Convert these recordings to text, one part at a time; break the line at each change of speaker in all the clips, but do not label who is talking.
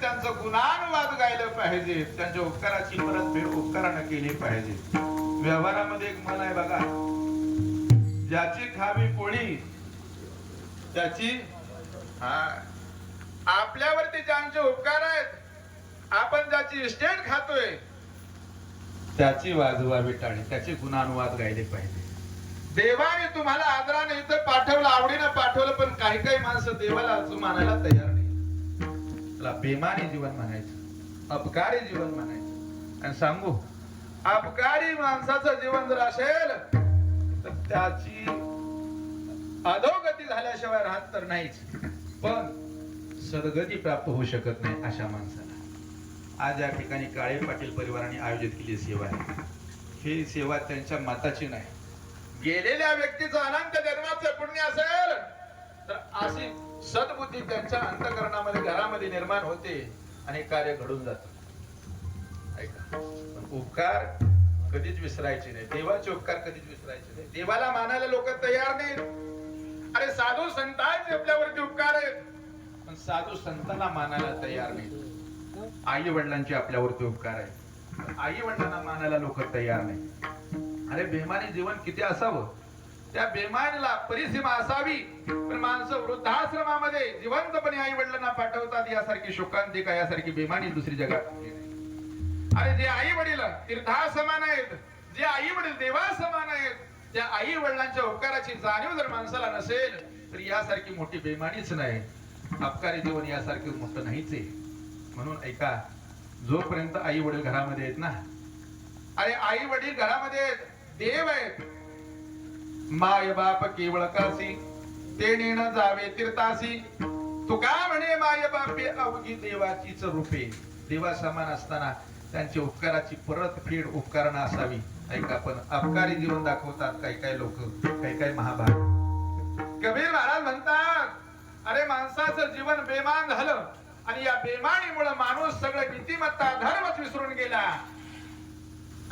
त्यांचं गुणानुवाद गायलं पाहिजे, त्यांच्या उपकाराची परतफेड उपकारानं केली पाहिजे. व्यवहारामध्ये एक म्हण आहे बघा, ज्याची खावी पोळी त्याची आपल्यावरती ज्यांचे उपकार आहेत, आपण ज्याची इस्टेट खातोय त्याची वाजवावी टाळी, त्याचे गुणानुवाद गायले पाहिजे. देवाने तुम्हाला आदराने इथं पाठवलं, आवडीनं पाठवलं, पण काही काही माणसं देवाला मानायला तयार नाही. त्याला बेमानी जीवन म्हणायचं, अपकारी जीवन म्हणायचं. आणि सांगू, अपकारी माणसाचं जीवन जर असेल तर त्याची अधोगती झाल्याशिवाय राहत तर नाहीच, पण सद्गती प्राप्त होऊ शकत नाही अशा माणसाला. आज या ठिकाणी काळे पाटील परिवाराने आयोजित केली सेवा आहे. ही सेवा त्यांच्या मताची नाही, गेलेल्या व्यक्तीचं अनंत जन्माचं पुण्य असेल तर अशी सद्बुद्धी त्यांच्या अंतःकरणामध्ये घरामध्ये निर्माण होते आणि कार्य घडून जातं. ऐका, पण उपकार कधीच विसरायचे नाही, देवाचे उपकार कधीच विसरायचे नाही. देवाला मानायला लोक तयार नाहीत. अरे साधू संतांचे आपल्यावरती उपकार आहेत, पण साधू संतांना मानायला तयार नाहीत. आई वडिलांचे आपल्यावरती उपकार आहेत, आई वडिलांना मानायला लोक तयार नाही. अरे बेमानी जीवन किती असावं, त्या बेमानीला परिसीमा असावी. पण माणसं वृद्धाश्रमामध्ये जिवंतपणे आई वडिलांना पाठवतात, यासारखी शोकांतिका, यासारखी बेमानी दुसरी जगात. अरे जे आई वडील तीर्था समान आहेत, जे आई वडील देवा समान आहेत, त्या आई वडिलांच्या उपकाराची जाणीव जर माणसाला नसेल तर यासारखी मोठी बेमानीच नाही. अपकारी जीवन यासारखं मोठं नाहीच आहे. म्हणून ऐका, जोपर्यंत आई वडील घरामध्ये आहेत ना, अरे आई वडील घरामध्ये आहेत, देव आहेत. माय बाप केवळ कासी, ते नेण जावे तीर्थासी. तुका म्हणे माय बापे अवघी देवाचीच रूपे. देवा समान असताना त्यांच्या उपकाराची परतफेड उपकारानं असावी. ऐका, पण अपकारी जीवन दाखवतात काही काही लोक, काही काही महाभारत. कबीर महाराज म्हणतात, अरे माणसाचं जीवन बेमान झालं आणि या बेमानीमुळे माणूस सगळं नीतिमत्ता धर्मच विसरून गेला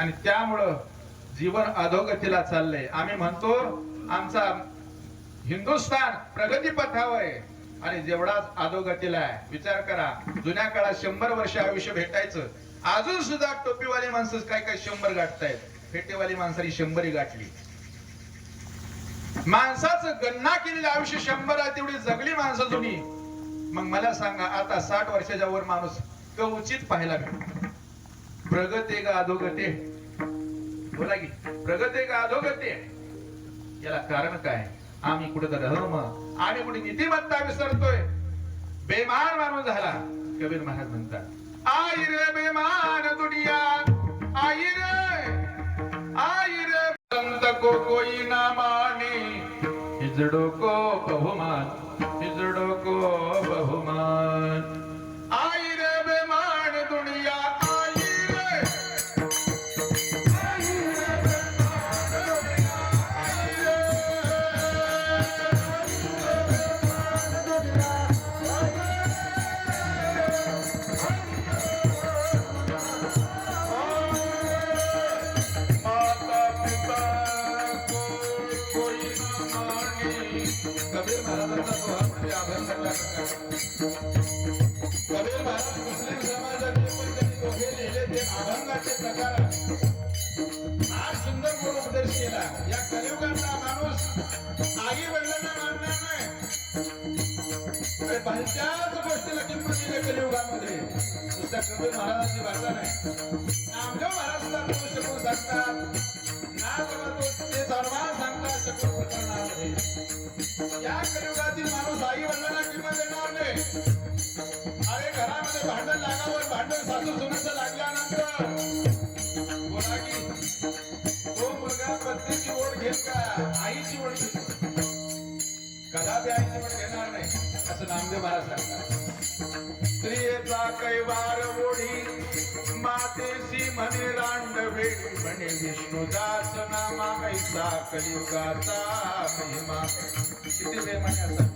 आणि त्यामुळं जीवन अधोगतीला चाललंय. आम्ही म्हणतो आमचा हिंदुस्थान प्रगती पथावर आहे आणि जेवढाच अधोगतीला आहे. विचार करा, जुन्या काळात 100 वर्ष आयुष्य भेटायचं, अजून सुद्धा टोपीवाली माणसं काय काय 100 गाठतायत, फेटेवाली माणसांनी 100 गाठली. माणसाचं गणना केलेलं आयुष्य 100 आहे, तेवढी जगली माणसं जुनी. मग मला सांगा, आता 60 वर्षाच्या वर माणूस कवचित पाहायला मिळतो. प्रगती का अधोगती? बोला की, प्रगती का अधोगती? याला कारण काय? आम्ही कुठे धर्म, आम्ही कुठे नीतिमत्ता विसरतोय, बेमान माणूस झाला. कबीर महाराज म्हणतात, आई रे बेमान दुनिया, आई रे संत को कोई ना माने, हिजड़ो को बहुमान, हिजड़ो को बहुमान. आई रे बेमान दुनिया, कबीर महाराज मुस्लिम समाजाचे पण त्यांनी दोघे लिहिले ते अभंगाचे प्रकार. फार सुंदर गुण उपदेश केला. या कलियुगातला माणूस आई वडिलांना मानणार नाही, भलत्याच गोष्टीला किंमत दिली कलियुगामध्ये. नुसत्या कबीर महाराजांची भाषा नाही, नामदेव महाराज सुद्धा बोलू शकून सांगतात ना, ते सर्वांना सांगतात शकून प्रकरणामध्ये. या कलियुगातील माणूस आई वडिलांना किंमत देणार नाही. अरे घरामध्ये भांडण लागावर भांडण सासू सुनेचं लागल्यानंतर बोला की, तो मुलगा पत्नीची ओढ घेत का आईची ओढ घेतो? कदापि आईची ओढ घेणार नाही, असं नामदेव महाराज सांगतात. स्त्रियेचा कैवार ओढी, मातेशी म्हणे रांडवे, म्हणे विष्णुदास नामा, ऐसा कलियुगाचा महिमा. किती बेमानी असतात.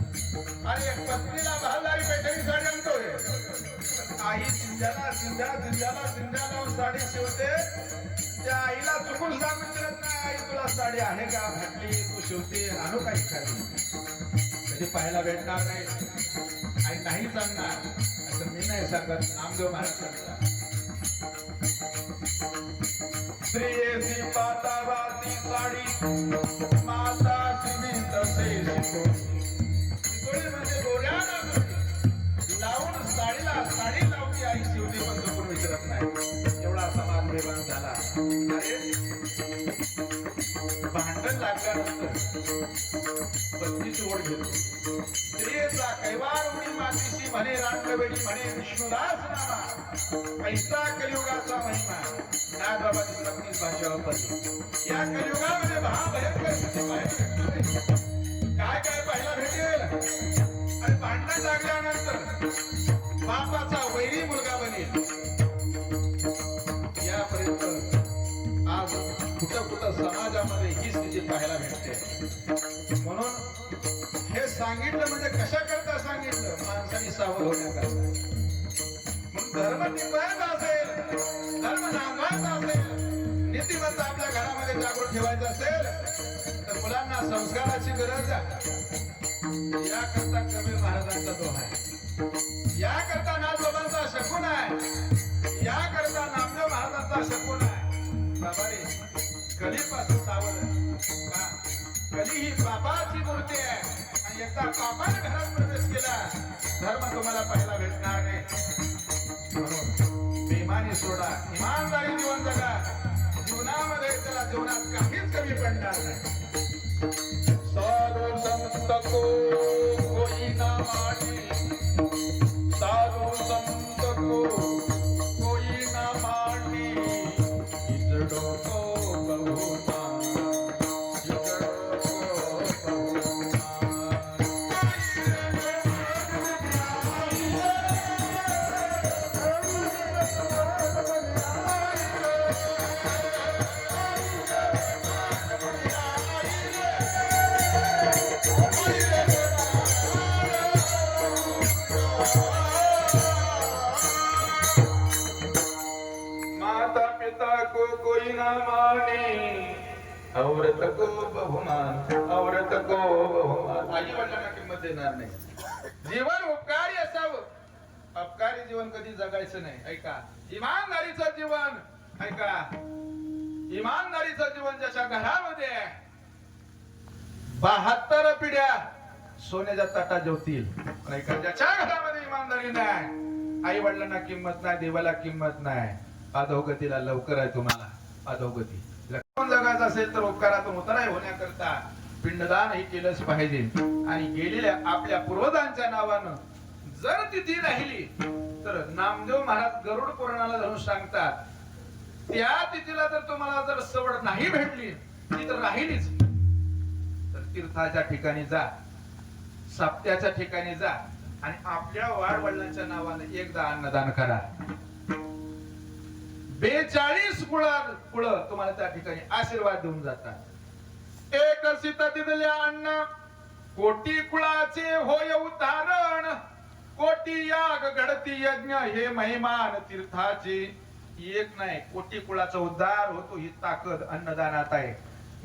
अरे पत्नीला बहादारी पैठणी साडी आणतोय, आई सिंध्याला साडी शिवते. त्या आईला चुकून सांगून देत नाही, आई तुला साडी आहे का, घातली तू शिवते, आणू काही खाली. कधी पाहायला भेटणार नाही, आई नाही सांगणार. असं मी नाही सांगत नामदेव महाराज सांगतात स्त्रियेसी पातावासी साडी माता सिमेंट से शिकोळी म्हणजे गोऱ्याला लावून साडी लावली आई शिवली पण चुकून विसरत नाही. एवढा समाज निर्माण झाला. अरे भांडण लागल्यानंतर पत्नीची ओढ घेतो. स्त्रियेचा कैवार उडी मातीशी म्हणे रांगवेडी म्हणे विष्णुदास नामा पैसा कलियुगाचा महिमा. नागबाबाची नक्कीच भाषा वापरली. या कलियुगामध्ये महाभयंकर स्थिती काय काय पाहायला भेटेल. आणि भांडण लागल्यानंतर बापाचा वैरी मुलगा बनेल. यापर्यंत आज कुठं समाजामध्ये ही स्थिती पाहायला भेटते. म्हणून हे सांगितलं म्हणजे कशा करता सांगितलं, माणसाने सावध होण्याकरता. म्हणून धर्म टिकवायचा असेल, धर्म नांदवायचा असेल, नीतिमत्ता आपल्या घरामध्ये जागृत ठेवायचं असेल तर मुलांना संस्काराची गरज आहे. याकरता कबीर महाराजांचा दोहा आहे, याकरता नाथबाबांचा शकुन आहे, याकरता नामदेव महाराजांचा शकुन आहे. बाबा रे, कलीपासून सावध का? कली ही पापाची मूर्ती आहे आणि एकदा पापाने घरात प्रवेश केला धर्म तुम्हाला पाहायला भेटणार नाही. म्हणून बेईमानी सोडा, इमानदारी जीवन जगा. जीवनामध्ये त्याला जीवनात काहीच कमी पडणार नाही. साधु संत को कोई ना माने, साधु संत को कोई ना माने, इजड़ों को बहुना, इजड़ों को माता पिता को कोई ना माने, औरत को बहुमान, औरत को बहुमान. आई वडिलांना किंमत देणार नाही. जीवन उपकारी असावं, अपकारी जीवन कधी जगायचं नाही. ऐका, इमानदारीचं जीवन, ऐका, इमानदारीचं जीवन ज्याच्या घरामध्ये 72 पिढ्या सोन्याच्या ताटात जेवतील. ऐका, ज्याच्या घरामध्ये इमानदारी नाही, आई वडिलांना किंमत नाही, देवाला किंमत नाही, अधोगतीला लवकर आहे. तुम्हाला अधोगती जगायचं असेल तर उपकारातून उतराय होण्याकरता पिंडदान हे केलंच पाहिजे. आणि गेलेल्या आपल्या पूर्वजांच्या नावानं जर तिथी राहिली तर नामदेव महाराज गरुड पुराणाला धरून सांगतात, त्या तिथीला जर तुम्हाला जर सवड नाही भेटली ती तर राहिलीच, तर तीर्थाच्या ठिकाणी जा, साप्त्याच्या ठिकाणी जा आणि आपल्या वाडवडिलांच्या नावाने एकदा अन्नदान करा. 42 कुळ तुम्हाला त्या ठिकाणी आशीर्वाद देऊन जातात. एक सीता दिलेल्या अन्न कोटी कुळाचे होय उतारण, कोटी याग घडती यज्ञ हे महिमान तीर्थाचे. एक नाही, कोटी कुळाचा उद्धार होतो ही ताकद अन्नदानात आहे.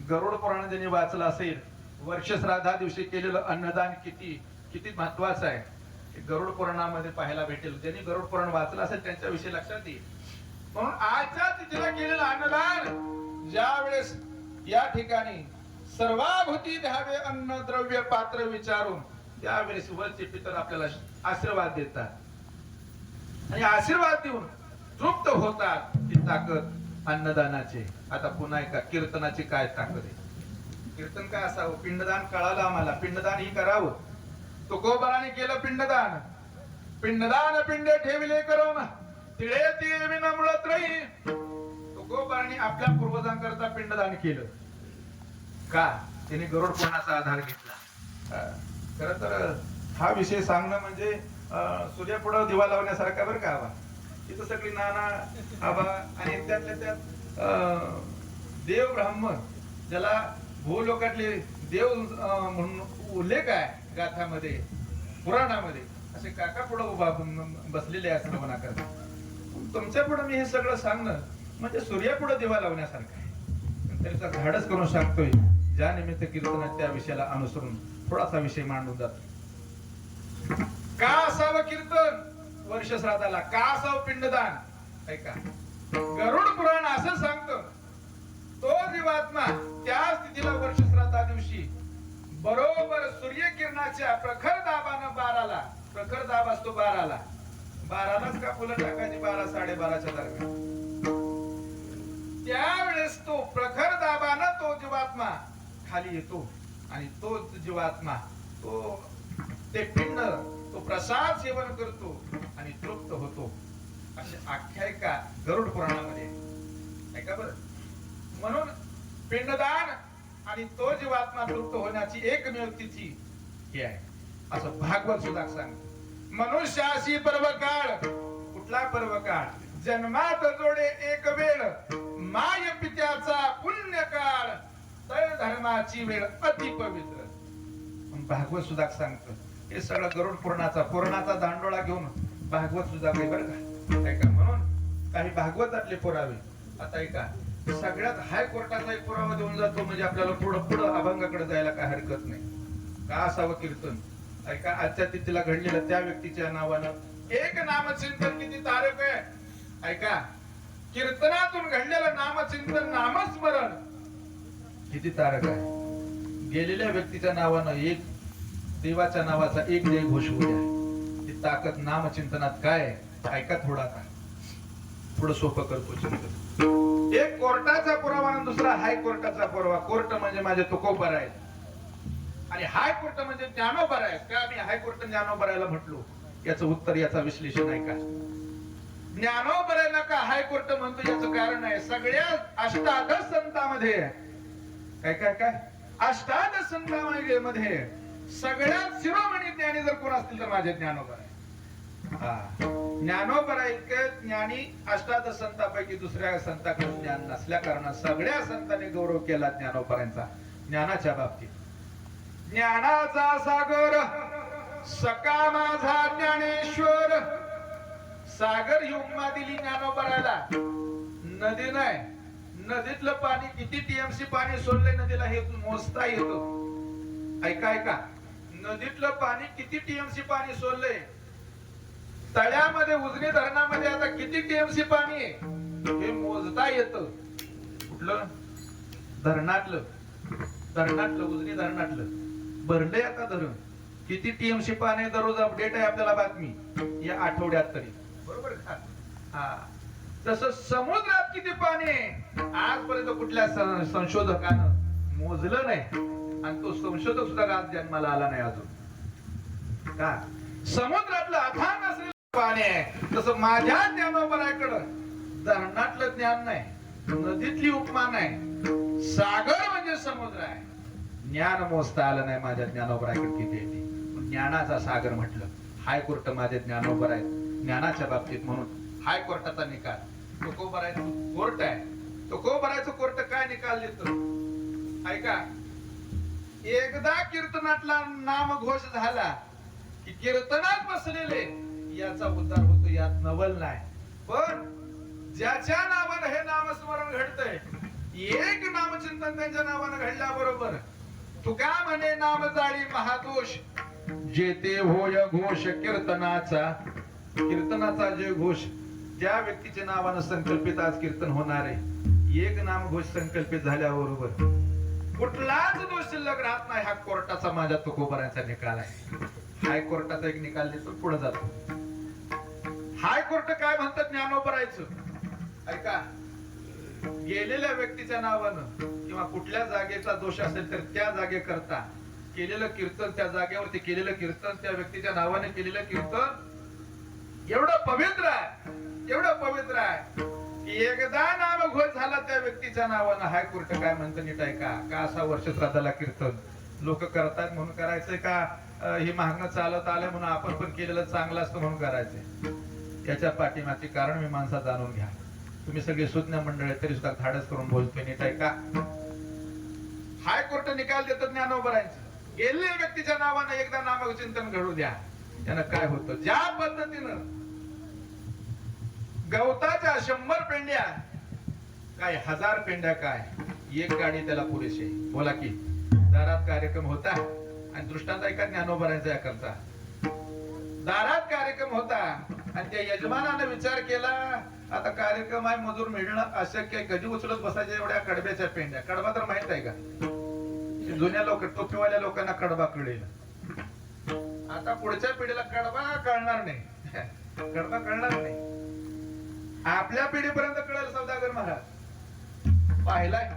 गरुड पुराण ज्यांनी वाचलं असेल, वर्ष श्राद्धा दिवशी केलेलं अन्नदान किती महत्वाचं आहे गरुड पुराणामध्ये पाहायला भेटेल. ज्यांनी गरुड पुराण वाचलं असेल त्यांच्याविषयी लक्षात येईल. म्हणून आजच्या तिथीला केलेलं अन्नदान, ज्या वेळेस या ठिकाणी सर्वाभूती द्यावे अन्न द्रव्य पात्र विचारून, त्यावेळेस वरचे पितर आपल्याला आशीर्वाद देतात आणि आशीर्वाद देऊन तृप्त होतात. ही ताकद अन्नदानाची. आता पुन्हा एका कीर्तनाची काय ताकद आहे. कीर्तन काय असावं, पिंडदान कळालं आम्हाला, पिंडदान ही करावं. तुकोबाराने केलं पिंडदान, पिंडदान पिंडे ठेविले करून तिळे तिळे विनम्रत रही. तुकोबाराने आपल्या पूर्वजांकरता पिंडदान केलं का, त्याने गरुड पुराणाचा आधार घेतला. खर तर हा विषय सांगणं म्हणजे सूर्यापुढं दिवा लावण्यासारखा बरं का. आबा इथं सगळी नाना आबा आणि त्यातल्या त्यात देव ब्राह्मण, ज्याला भूलोकातले देव म्हणून उल्लेख आहे गाथामध्ये पुराणामध्ये, असे काका पुढे उभा बसलेले असं म्हणा करता. तुमच्या पुढे मी हे सगळं सांगणं म्हणजे सूर्यापुढे दिवा लावण्यासारखं आहे. त्याचा धाडस करून सांगतोय, ज्या निमित्त कीर्तनात त्या विषयाला अनुसरून थोडासा विषय मांडून जातो. का असावं कीर्तन, वर्ष श्राद्धाला का असावं पिंडदान? ऐका, गरुड पुराण असं सांगतं, तो जीवात्मा त्या स्थितीला वर्ष श्राद्धा दिवशी बरोबर सूर्यकिरणाच्या प्रखर दाबानं 12ला, प्रखर दाब असतो 12ला, 12लाच का फुलं टाकायची 12 12:30च्या दरम्यान, त्यावेळेस तो प्रखर दाबानं तो जीवात्मा खाली येतो आणि तो जीवात्मा तो ते पिंड तो प्रसाद सेवन करतो आणि तृप्त होतो, अशी आख्यायिका गरुड पुराणामध्ये. ऐका बरं, म्हणून पिंडदान आणि तो जीवात्मा तृप्त होण्याची एकमेव तिथी ही आहे असं भागवत सुद्धा सांगतो. मनुष्याशी पर्व काळ, कुठला पर्व काळ? जन्मात जोडे एक वेळ, माय पित्याचा पुण्य काळ, तळ धर्माची वेळ अति पवित्र. भागवत सुद्धा सांगतं. हे सगळं गरुड पुराणाचा दांडोळा घेऊन भागवत सुद्धा काही बरं का. ऐका, म्हणून काही भागवतातले पुरावे आता ऐका, सगळ्यात हायकोर्टाचा एक पुरावा देऊन जातो म्हणजे आपल्याला पुढं अभंगाकडे जायला काय हरकत नाही. का असावं कीर्तन? ऐका, आजच्या तिथीला घडलेलं त्या व्यक्तीच्या नावानं एक नामचिंतन किती तारक आहे. ऐका, कीर्तनातून घडलेलं नामचिंतन नामस्मरण किती तारक आहे. गेलेल्या व्यक्तीच्या नावानं एक देवाच्या नावाचा एक जय घोष होऊ द्या. ती ताकद नामचिंतनात काय आहे? ऐका, थोडं सोपं करतो चिंतन. एक कोर्टाचा पुरावा आणि दुसरा हायकोर्टाचा पुरावा. कोर्ट म्हणजे माझे तुकोबर आहे आणि हायकोर्ट म्हणजे ज्ञानोबर आहे. का मी हायकोर्ट ज्ञानोबरायला म्हटलो? याचं उत्तर, याचं विश्लेषण आहे. का ज्ञानोबरायला का हायकोर्ट म्हणतो? याचं कारण आहे, सगळ्या अष्टादश संतांमध्ये काय काय काय अष्टादश संतांमध्ये सगळ्यात शिरोमणी ज्ञानी जर कोण असतील तर माझे ज्ञानोबर आहे. ज्ञानोबर इतकं ज्ञानी अष्टादश संतांपैकी दुसऱ्या संतांकडे ज्ञान नसल्या कारणानं सगळ्या संतांनी गौरव केला ज्ञानोबरांचा ज्ञानाच्या बाबतीत. ज्ञानाचा सागर सका माझा ज्ञानेश्वर. सागर ही उपमा दिली ज्ञानोबराला. नदी नाही, नदीतलं पाणी किती टीएमसी पाणी सोडलंय नदीला हे मोजता येतं. ऐका ऐका, नदीतलं पाणी किती टीएमसी पाणी सोडलंय. तळ्यामध्ये उजनी धरणामध्ये आता किती टीएमसी पाणी आहे हे मोजता येतं. कुठलं? धरणातलं उजनी धरणातलं भरलंय आता धरण. किती टीएमसी पाणी दररोज अपडेट आहे आपल्याला बातमी या आठवड्यात तरी, बरोबर का? हा, तसं समुद्रात किती पाणी आहे आजपर्यंत कुठल्या संशोधकानं मोजलं नाही आणि तो संशोधक सुद्धा आज जन्माला आला नाही अजून. का? समुद्रातलं अथांग असलेलं पाणी आहे. तसं माझ्या ज्ञानोबराकडं धरणातलं ज्ञान नाही, नदीतली उपमा नाही, सागर म्हणजे समुद्र आहे. ज्ञान मोजता आलं नाही माझ्या ज्ञानोबराकडे किती येते. ज्ञानाचा सागर म्हटलं. हायकोर्ट माझे ज्ञानोबर आहे ज्ञानाच्या बाबतीत, म्हणून हायकोर्टाचा निकाल. तुकोबरायचं कोर्ट आहे. तुकोबरायचं कोर्ट काय निकाल देतो? ऐका, एकदा कीर्तनातला नामघोष झाला की कीर्तनात बसलेले याचा उद्धार होतो, यात नवल नाही. पण ज्याच्या नावानं हे नामस्मरण घडतंय, एक नामचिंतन त्यांच्या नावानं घडल्याबरोबर तुका म्हणे नाम जाळी महादोष, जेते होय घोष कीर्तनाचा. कीर्तनाचा जे घोष ज्या व्यक्तीच्या नावानं संकल्पित आज कीर्तन होणार आहे, एक नामघोष संकल्पित झाल्याबरोबर कुठलाच दोष शिल्लक राहत नाही. हा कोर्टाचा माझ्या तुकोबरांचा निकाल आहे. हायकोर्टाचा एक निकाल देतो, पुढे जातो. हायकोर्ट काय म्हणतात ज्ञानोबरायचं? ऐका, गेलेल्या व्यक्तीच्या नावानं किंवा कुठल्या जागेचा दोष असेल तर त्या जागेकरता केलेलं कीर्तन, त्या जागेवरती केलेलं कीर्तन, त्या व्यक्तीच्या नावाने केलेलं कीर्तन एवढं पवित्र आहे, एवढं पवित्र आहे की एकदा नामघोष झाला त्या व्यक्तीच्या नावानं. हायकोर्ट काय म्हणतं नीट ऐका. का असा वर्ष श्राद्धाला कीर्तन लोक करतात म्हणून करायचंय का? हे मागणं चालत आलंय म्हणून आपण पण केलेलं चांगलं असतं म्हणून करायचंय? याच्या पाठीमागची कारण मी माणसा जाणून घ्या. तुम्ही सगळे सुज्ञ मंडळ तरी सुद्धा धाडस करून बोलतोय नीट ऐका. हायकोर्ट निकाल देतो ज्ञानोबरांचं. गेलेल्या व्यक्तीच्या नावानं एकदा नामचिंतन घडू द्या. त्यानं काय होतं? ज्या पद्धतीनं गवताच्या 100 पेंड्या काय 1000 पेंड्या काय एक गाडी त्याला पुरेशी. बोला की दारात कार्यक्रम होता आणि दृष्टांत ऐका ज्ञानोबरांचा याकरता. दारात कार्यक्रम होता आणि त्या यजमानाने विचार केला आता कार्यक्रम आहे, मजूर मिळणं अशक्य आहे, कधी उचलत बसायच्या एवढ्या कडब्याच्या पेंड्या. कडबा तर माहित आहे का? जुन्या लोक टोपीवाल्या लोकांना कडबा कळेल. आता पुढच्या पिढीला कडबा कळणार नाही. कडबा कळणार नाही. आपल्या पिढीपर्यंत कळेल सौदागर महाराज. पाहिलाय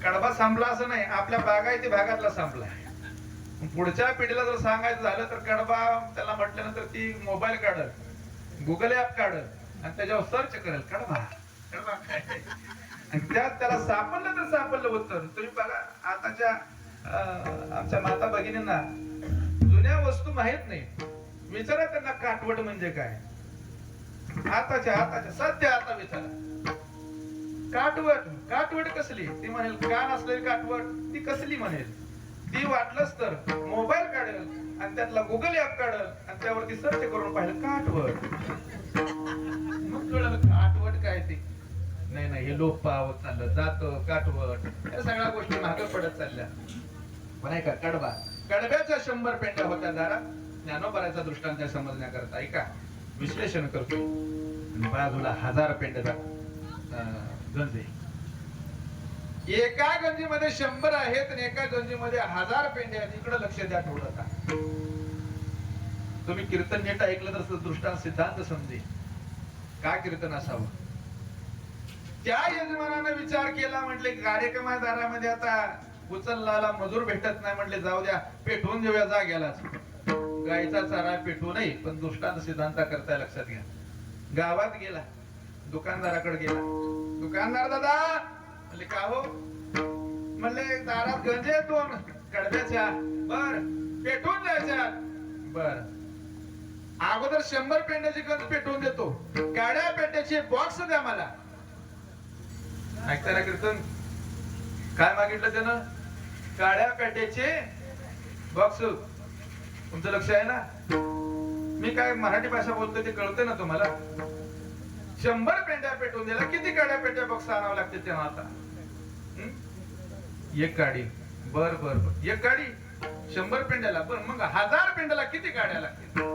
कडबा संपला असं नाही, आपल्या बागायती भागातला संपला. पुढच्या पिढीला जर सांगायचं झालं तर कडबा त्याला म्हटल्यानंतर ती मोबाईल काढल, गुगल ऍप काढल आणि त्याच्यावर सर्च करेल कडबा कडबा काय, आणि त्यात त्याला सापडलं तर सापडलं उत्तर. तुम्ही बघा आताच्या आमच्या माता भगिनींना जुन्या वस्तू माहित नाही. विचारा त्यांना काटवट म्हणजे काय. आताच्या सध्या आता विचारा काटवट. काटवट कसली? ती म्हणेल कान असलेली काटवट. ती कसली म्हणेल? ती वाटलंच तर मोबाईल काढेल आणि त्यातला गुगल ऍप काढेल आणि त्यावरती सर्च करून पाहिलं काटवट. मग कळलं काटवट काय ते. नाही हे लोप पावत चाललं जातं काटवट. या सगळ्या गोष्टी मागे पडत चालल्या. पण ऐका कडबा. कडब्याच्या 100 पेंड्या होत्या दारात. ज्ञानोबाराचा दृष्टांत समजण्याकरता ऐका विश्लेषण करतो. बाजूला 1000 पेंड्याचा गंज आहे. एका गंजीमध्ये 100 आहेत आणि एका गंजीमध्ये 1000 पेंड्या आहेत. इकडे लक्ष द्या थोडं. तुम्ही कीर्तन नीट ऐकलं तर दृष्टांत सिद्धांत समजेल. का कीर्तन असावं? त्या यजमानाने विचार केला, म्हटले कार्यक्रमादारामध्ये आता उचलला मजूर भेटत नाही, म्हटले जाऊ द्या पेटवून देऊया जाग्यालाच. गायचा चारा पेटवू नाही, पण दृष्टांत सिद्धांता करता लक्षात घ्या. गावात गेला, दुकानदाराकडे गेला. दुकानदार दादा म्हणले का हो? म्हणले दारात गंजे 2 कडब्याच्या. बर पेटवून द्यायच्या. बर अगोदर 100 पेंड्याची गंज पेटवून देतो, काड्या पेंड्याची बॉक्स द्या मला. ऐकता ना कीर्तन? काय मागितलं त्यानं? काड्या पेट्याचे बॉक्स. तुमचं लक्ष आहे ना? मी काय मराठी भाषा बोलतोय ते कळतंय ना तुम्हाला? 100 पेंड्या पेटवून दिला. किती काड्या पेट्या बॉक्स आणावं लागते तेव्हा? आता एक गाडी. बर एक गाडी 100 पेंड्याला. बर मग 1000 पेंड्याला किती गाड्या लागतील?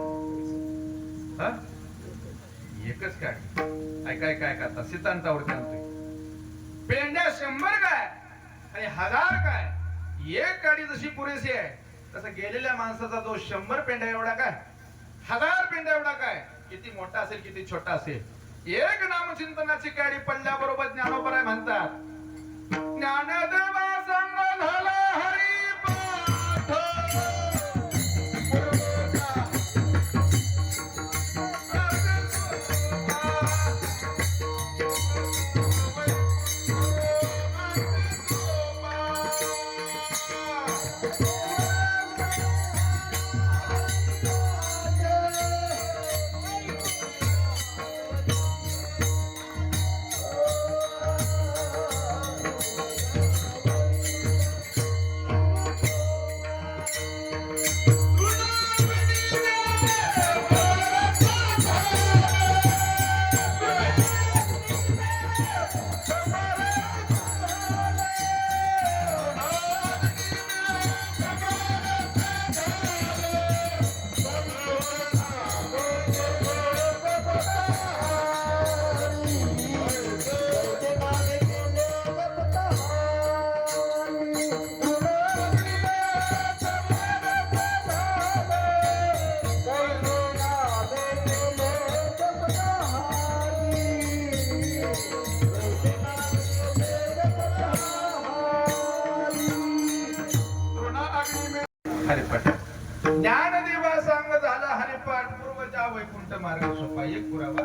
एकच गाडी. ऐकाय काय करता सिद्धांतावर सांगतोय. पेंड्या 100 काय आणि 1000 काय? एक गाडी जशी पुरेशी आहे तसं गेलेल्या माणसाचा जो 100 पेंड्या एवढा काय, 1000 पेंड्या एवढा काय, किती मोठा असेल किती छोटा असेल. एक नामचिंतनाची गाडी पडल्याबरोबर ज्ञानोबराय म्हणतात ज्ञानदेवा संग झाला हरिपाठ. हरिपाठ. ज्ञानदेवा सांग झाला हरिपाठ. पूर्वजा वैकुंठ मार्ग सोपा. एक पुरावा.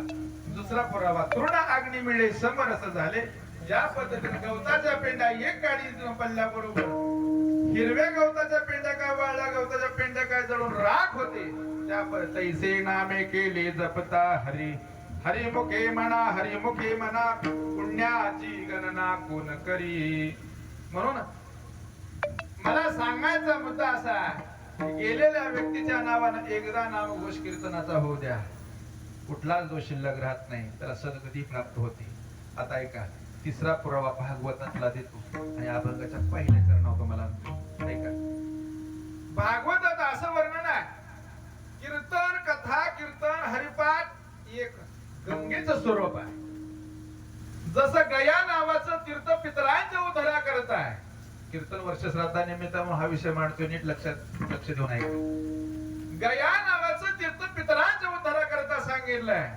दुसरा पुरावा तृण अग्नी मिळे समरस झाले. ज्या पद्धतीने गवताच्या पेंड्या एक गाडी पल्ल्या बरोबर हिरव्या गवताच्या पेंड्या काय वाळल्या गवताच्या पेंड्या काय जळून राख होते. त्या तैसे नामे केले जपता हरी. हरिमुखे म्हणा हरिमुखे म्हणा पुण्याची गणना कोण करी. म्हणून मला सांगायचा मुद्दा असा, गेलेल्या व्यक्तीच्या नावानं एकदा नामघोष कीर्तनाचा होऊ द्या. कुठलाच दोष शिल्लक राहत नाही, त्याला सद्गती प्राप्त होते. आता ऐका तिसरा पुरावा भागवतातला देतो आणि अभंगाच्या पहिल्या चरणावर तुम्हाला ऐका. भागवतात असं वर्णन आहे, कीर्तन कथा कीर्तन हरिपाठ एक गंगेचं स्वरूप आहे. जसं गया नावाचं तीर्थ पितरांच्या उद्धारा करत आहे. कीर्तन वर्ष श्राद्धानिमित्त हा विषय मांडतोय, नीट लक्ष देऊन ऐका. गया नावाचं तीर्थ पितरांच्या उद्धारा करता सांगितलंय.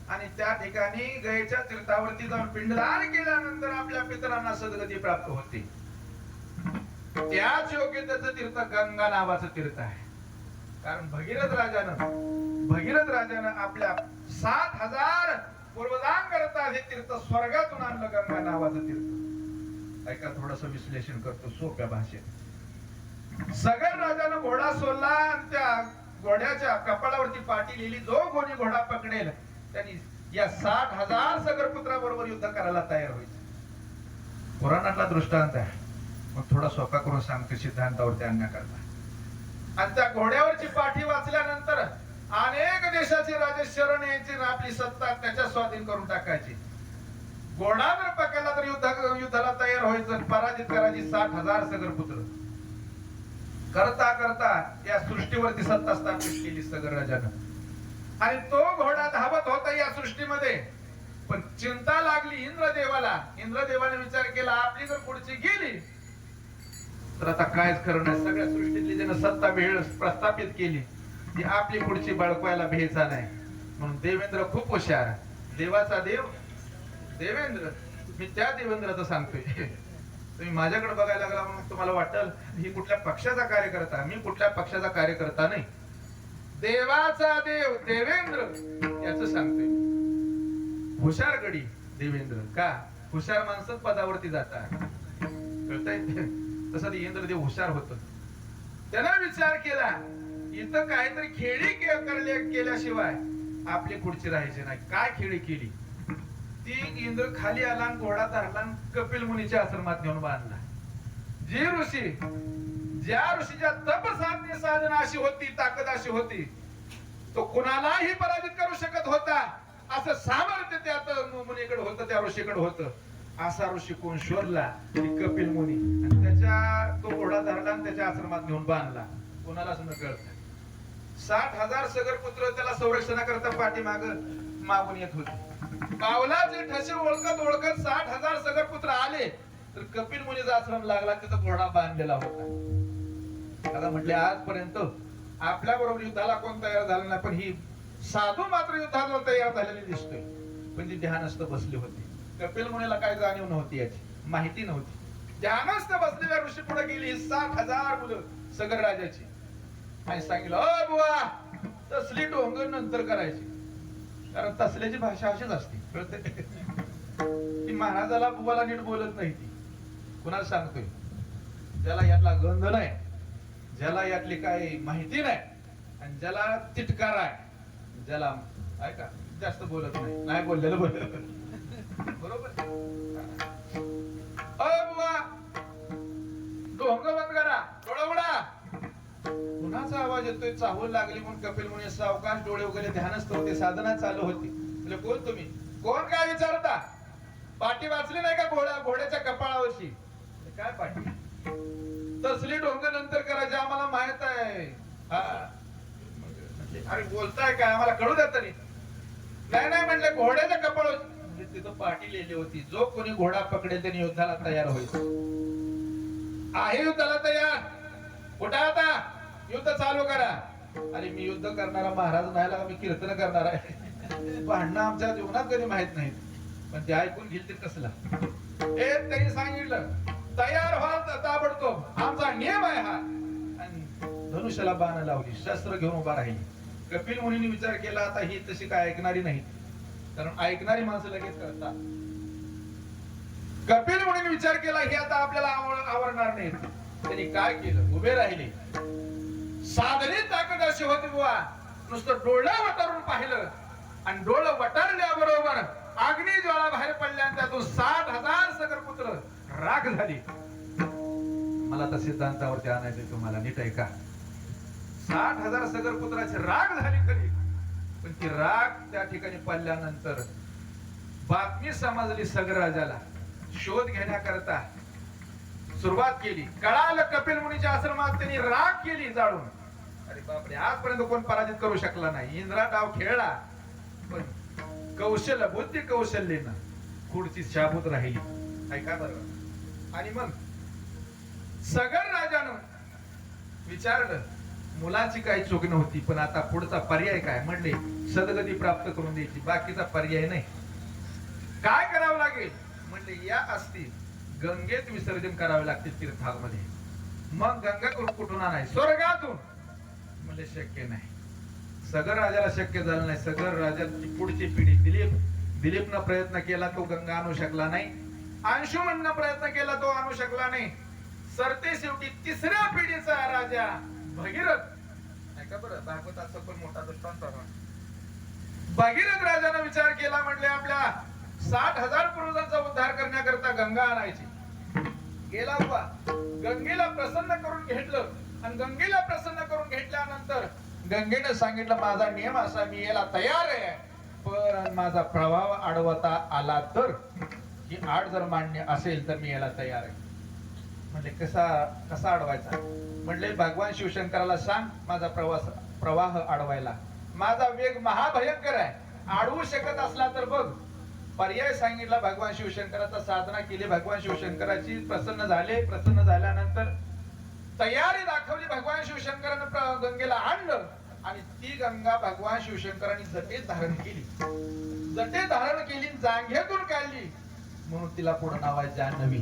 आणि त्या ठिकाणी गयेच्या तीर्थावरती जाऊन पिंडदान केल्यानंतर आपल्या पितरांना सद्गती प्राप्त होते. त्याच योग्यतेचं तीर्थ गंगा नावाचं तीर्थ आहे. कारण भगीरथ राजानं आपल्या 7,000 पूर्वदान करता हे तीर्थ स्वर्गातून आणलं, गंगा नावाचं तीर्थ. ऐका, थोडस विश्लेषण करतो सोप्या भाषेत. सगर राजानं घोडा सोडला आणि त्या घोड्याच्या कपाळावरती पाटी लिहिली, जो कोणी घोडा पकडेल त्यांनी या 60,000 सगरपुत्राबरोबर युद्ध करायला तयार व्हायचं. पुराणातला दृष्टांत आहे, मग थोडा सोपा करून सांगतो सिद्धांतावरती आणण्याकरता. आणि त्या घोड्यावरची पाठी वाचल्यानंतर अनेक देशाचे राजे शरण यायचे, आपली सत्ता त्याच्या स्वाधीन करून टाकायची. घोडा जर पकडला तर युद्धाला तयार व्हायचं, पराजित करायची 60,000 सगरपुत्र. करता करता या सृष्टीवरती सत्ता स्थापित केली सगर राजानं. आणि तो घोडा धावत होता या सृष्टीमध्ये. पण चिंता लागली इंद्रदेवाला. इंद्रदेवाने विचार केला, आपली जर पुढची गेली तर आता कायच खरं नाही. सगळ्या सृष्टीतली ज्यानं सत्ता प्रस्थापित केली ती आपली पुढची बळकवायला भ्यायचा नाही. म्हणून देवेंद्र खूप हुशार. देवाचा देव देवेंद्र, मी त्या देवेंद्राचं सांगतोय. तुम्ही माझ्याकडे बघायला लागला म्हणून तुम्हाला वाटेल ही कुठल्या पक्षाचा कार्यकर्ता. मी कुठल्या पक्षाचा कार्यकर्ता नाही. देवाचा देव देवेंद्र याच सांगतोय. हुशार गडी देवेंद्र. का? हुशार माणसं पदावरती जातात, कळतंय? तसं इंद्रदेव हुशार होत. त्यानं विचार केला, इथं काहीतरी खेळी केल्याशिवाय आपली पुढची राहायची नाही. काय खेळी केली ती? इंद्र खाली आला आणि घोडा धरला आणि कपिल मुनीच्या आश्रमात घेऊन बांधला. ज्या ऋषीच्या तप साधना अशी होती, ताकद अशी होती, तो कुणालाही पराजित करू शकत होता. असं सामर्थ्य त्या मुनीकडे होतं, त्या ऋषीकडे होतं. असा ऋषी कोण शोधला? कपिल मुनी. आणि तो घोडा धरला आणि त्याच्या आश्रमात घेऊन बांधला. कोणालाच न कळत. 60,000 सगरपुत्र त्याला संरक्षणाकरता मागून येत होते. पावलाचे ठसे ओळखत 60,000 सगरपुत्र आले तर कपिल मुनीचा आश्रम लागला, तिथं घोडा बांधलेला होता. आता म्हटले, आजपर्यंत आपल्या बरोबर युद्धाला कोण तयार झालं नाही, पण ही साधू मात्र युद्धाला तयार झालेली दिसतोय. पण ती ध्यानस्थ बसली होती. कपिल मुनीला काय जाणीव नव्हती, याची माहिती नव्हती. ध्यानस्थ बसलेल्या ऋषी पुढे गेली 60,000 मुलं सगर राजाची. आणि सांगितलं, अ बुवा, तसली ढोंग नंतर करायची. कारण तसल्याची भाषा अशीच असते, कळते? ती महाराजाला बुवाला नीट बोलत नाही. ती कुणाला सांगतोय? ज्याला यातला गंध नाही, ज्याला यातली काही माहिती नाही, आणि ज्याला तिटकार आहे, ज्याला ऐका जास्त बोलत नाही बोललेलं बोलत. बरोबर? बुवा, ढोंग बंद करा, डोळा उघडा. कुणाचा आवाज येतोय? चाहूल लागली म्हणून कपिल मुनी सावकाश डोळे उघडले. ध्यानस्थ होते, साधना चालू होती. म्हणजे कोण तुम्ही? कोण? काय विचारता? पाठी वाचली नाही का घोड्याच्या कपाळावरची? काय पाठी? तसली ढोंग नंतर करायची, आम्हाला माहित आहे. अरे बोलताय काय? आम्हाला कळू द्या तरी. नाही म्हणले, घोड्याच्या कपाळावर. म्हणजे तिथं पाठी लिहिली होती, जो कोणी घोडा पकडेल त्याने युद्धाला तयार होईल. आहे युद्धाला तयार. कुठं आता? युद्ध चालू करा. अरे मी युद्ध करणारा महाराज नाही लागा, मी कीर्तन करणार आहे. भांडणं आमच्या जीवनात कधी माहित नाही, पण ते ऐकून घेईल ते कसला. त्यांनी सांगितलं, तयार व्हा ताबडतोब, आमचा नियम आहे हा. आणि धनुष्याला बाण लावली, शस्त्र घेऊन उभा राहिली. कपिल मुनीने विचार केला, आता ही तशी काय ऐकणारी नाही, कारण ऐकणारी माणसं लगेच करतात. कपिल मुनीने विचार केला, हे आता आपल्याला आवडणार नाही. त्यांनी काय केलं? उभे राहिले. साधली ताकद अशी होती बुवा, नुसतं डोळं वटारून पाहिलं आणि डोळं वटारल्याबरोबर अग्नी ज्वाळा बाहेर पडल्या आणि त्यातून 60,000 सगरपुत्र राख झाली. मला तर सिद्धांतावरती आणायचे तुम्हाला, नीट ऐका. 60,000 सगरपुत्राची राख झाली खरी, पण ती राख त्या ठिकाणी पडल्यानंतर बातमी समजली सगर राजाला. शोध घेण्याकरता सुरुवात केली. कळालं कपिल मुनीच्या आश्रमात त्यांनी राख केली जाळून. अरे बापरे, आजपर्यंत कोण पराजित करू शकला नाही. इंद्रा डाव खेळला पण कौशल्य, बुद्धी कौशल्येनं खुर्ची शाबूत राहिली. ऐका बरं. आणि मग सगर राजानं विचारलं, मुलाची काही चूक नव्हती, पण आता पुढचा पर्याय काय? म्हणले सदगती प्राप्त करून द्यायची, बाकीचा पर्याय नाही. काय करावं लागेल? म्हणले या अस्थी गंगेत विसर्जन करावे लागतील तीर्थामध्ये. मग गंगा कुठून आणाय? स्वर्गातून. म्हणजे शक्य नाही. सगर राजाला शक्य झालं नाही. सगर राजाची पुढची पिढी दिलीपनं प्रयत्न केला, तो गंगा आणू शकला नाही. अंशुमननं प्रयत्न केला, तो आणू शकला नाही. सरते शेवटी तिसऱ्या पिढीचा राजा भगीरथ. ऐका बरं, भागवताचा पण मोठा दृष्टांत. भगीरथ राजाने विचार केला, म्हटले आपल्या 60,000 पूर्वजांचा उद्धार करण्याकरता गंगा आणायची. गेला बाबा, गंगेला प्रसन्न करून घेतलं. आणि गंगेला प्रसन्न करून घेतल्यानंतर गंगेने सांगितलं, माझा नियम असा, मी याला तयार आहे, पण माझा प्रभाव अडवता आला तर, ही आड जर मान्य असेल तर मी याला तयार आहे. म्हणजे कसा अडवायचा? म्हणले भगवान शिवशंकराला सांग माझा प्रवाह अडवायला. माझा वेग महाभयंकर आहे, अडवू शकत असला तर बघ. पर्याय सांगितला भगवान शिवशंकराचा. साधना केली भगवान शिवशंकराची, प्रसन्न झाले. प्रसन्न झाल्यानंतर तयारी दाखवली. भगवान शिवशंकरानं गंगेला आणलं आणि ती गंगा भगवान शिवशंकरांनी जटेत धारण केली. जटेत धारण केली, जांघेतून काढली, म्हणून तिला पुढे नाव आहे जान्हवी.